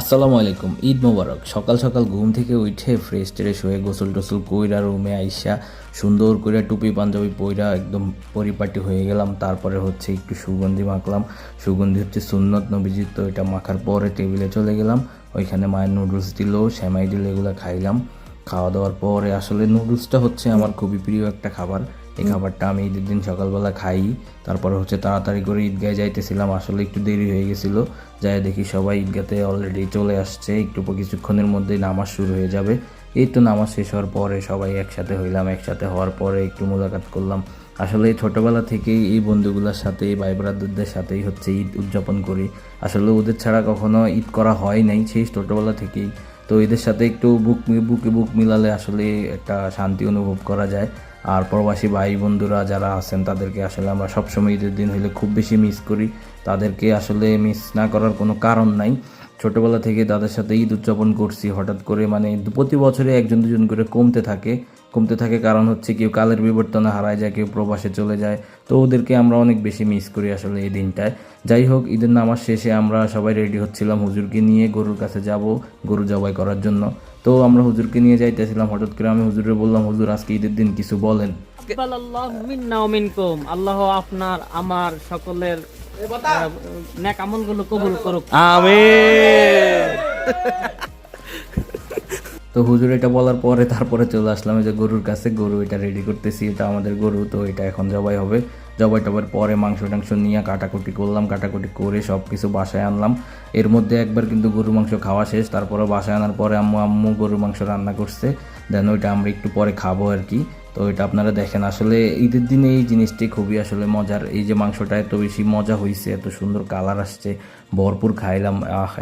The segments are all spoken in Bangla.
আসসালামু আলাইকুম, ঈদ মোবারক। সকাল সকাল ঘুম থেকে উঠে ফ্রেশ ট্রেশ হয়ে গোসল টোসল কইরা রুমে আইসা সুন্দর কইরা টুপি পাঞ্জাবি পইরা একদম পরিপাটি হয়ে গেলাম। তারপরে হচ্ছে একটু সুগন্ধি মাখলাম। সুগন্ধি হচ্ছে সুন্নত নবীজির, তো এটা মাখার পরে টেবিলে চলে গেলাম। ওইখানে মায়ের নুডলস দিল, সেমাই দিল, এগুলো খাইলাম। খাওয়া দাওয়ার পরে আসলে নুডলসটা হচ্ছে আমার খুবই প্রিয় একটা খাবার। এই খাবারটা আমি ঈদের দিন সকালবেলা খাই। তারপরে হচ্ছে তাড়াতাড়ি করে ঈদগায় যাইতেছিলাম, আসলে একটু দেরি হয়ে গেছিলো। যাই দেখি সবাই ঈদগাতে অলরেডি চলে আসছে, একটু কিছুক্ষণের মধ্যেই নামাজ শুরু হয়ে যাবে। এই তো নামাজ শেষ হওয়ার পরে সবাই একসাথে হইলাম, একসাথে হওয়ার পরে একটু মোলাকাত করলাম। আসলে ছোটোবেলা থেকেই এই বন্ধুগুলোর সাথে, ভাই ব্রাদারদের সাথেই হচ্ছে ঈদ উদযাপন করি। আসলে ওদের ছাড়া কখনো ঈদ করা হয় নাই সেই ছোটোবেলা থেকেই। তো এদের সাথে একটু বুকে বুক মিলালে আসলে একটা শান্তি অনুভব করা যায়। আর প্রবাসী ভাই বন্ধুরা যারা আছেন তাদেরকে আসলে আমরা সবসময় ঈদের দিন হলে খুব বেশি মিস করি। তাদেরকে আসলে মিস না করার কোনো কারণ নাই। ছোটোবেলা থেকে তাদের সাথে ঈদ উদযাপন করছি, হঠাৎ করে মানে প্রতি বছরে একজন দুজন করে কমতে থাকে কারণ হচ্ছে কেউ কালের বিবর্তনে হারায় যায়, কেউ প্রবাসে চলে যায়। তো ওদেরকে আমরা অনেক বেশি মিস করি আসলে এই দিনটায়। যাই হোক, ঈদের নামাজ শেষে আমরা সবাই রেডি হচ্ছিলাম হুজুরকে নিয়ে গরুর কাছে যাব গরু জবাই করার জন্য। তো আমরা হুজুরকে নিয়ে যাইতেছিলাম, হঠাৎ করে আমি হুজুরে বললাম, হুজুর আজকে ঈদের দিন কিছু বলেন। আল্লাহ আপনার আমার সকলের নেক আমলগুলো কবুল করুক, আমিন। তো হুজুর এটা বলার পরে তারপরে চলে আসলাম এই যে গরুর কাছে। গরু এটা রেডি করতেছি, এটা আমাদের গরু, তো এটা এখন জবাই হবে। জবাই টবার পরে মাংস টাংস নিয়ে কাটাকুটি করলাম, কাটাকুটি করে সব কিছু বাসায় আনলাম। এর মধ্যে একবার কিন্তু গরু মাংস খাওয়া শেষ, তারপরে বাসায় আনার পরে আম্মু গরু মাংস রান্না করছে। দেন ওইটা আমরা একটু পরে খাবো আর কি। তো এটা আপনারা দেখেন, আসলে ঈদের দিনে এই জিনিসটি খুবই আসলে মজার। এই যে মাংসটা এত বেশি মজা হয়েছে, এত সুন্দর কালার আসছে, ভরপুর খাইলাম।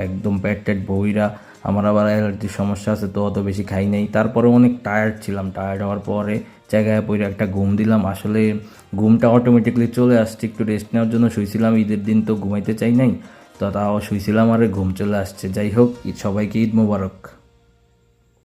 একদম পেট টেট বইরা। আমার আবার অ্যালার্জির সমস্যা আছে, তো অত বেশি খাই নাই। তারপরে অনেক টায়ার্ড ছিলাম, টায়ার্ড হওয়ার পরে জায়গায় পড়ে একটা ঘুম দিলাম। আসলে ঘুমটা অটোমেটিকলি চলে আসছে, একটু রেস্ট নেওয়ার জন্য শুয়েছিলাম। ঈদের দিন তো ঘুমাইতে চাই নাই, তো তাও শুয়েছিলাম আর ঘুম চলে আসছে। যাই হোক, সবাইকে ঈদ মোবারক।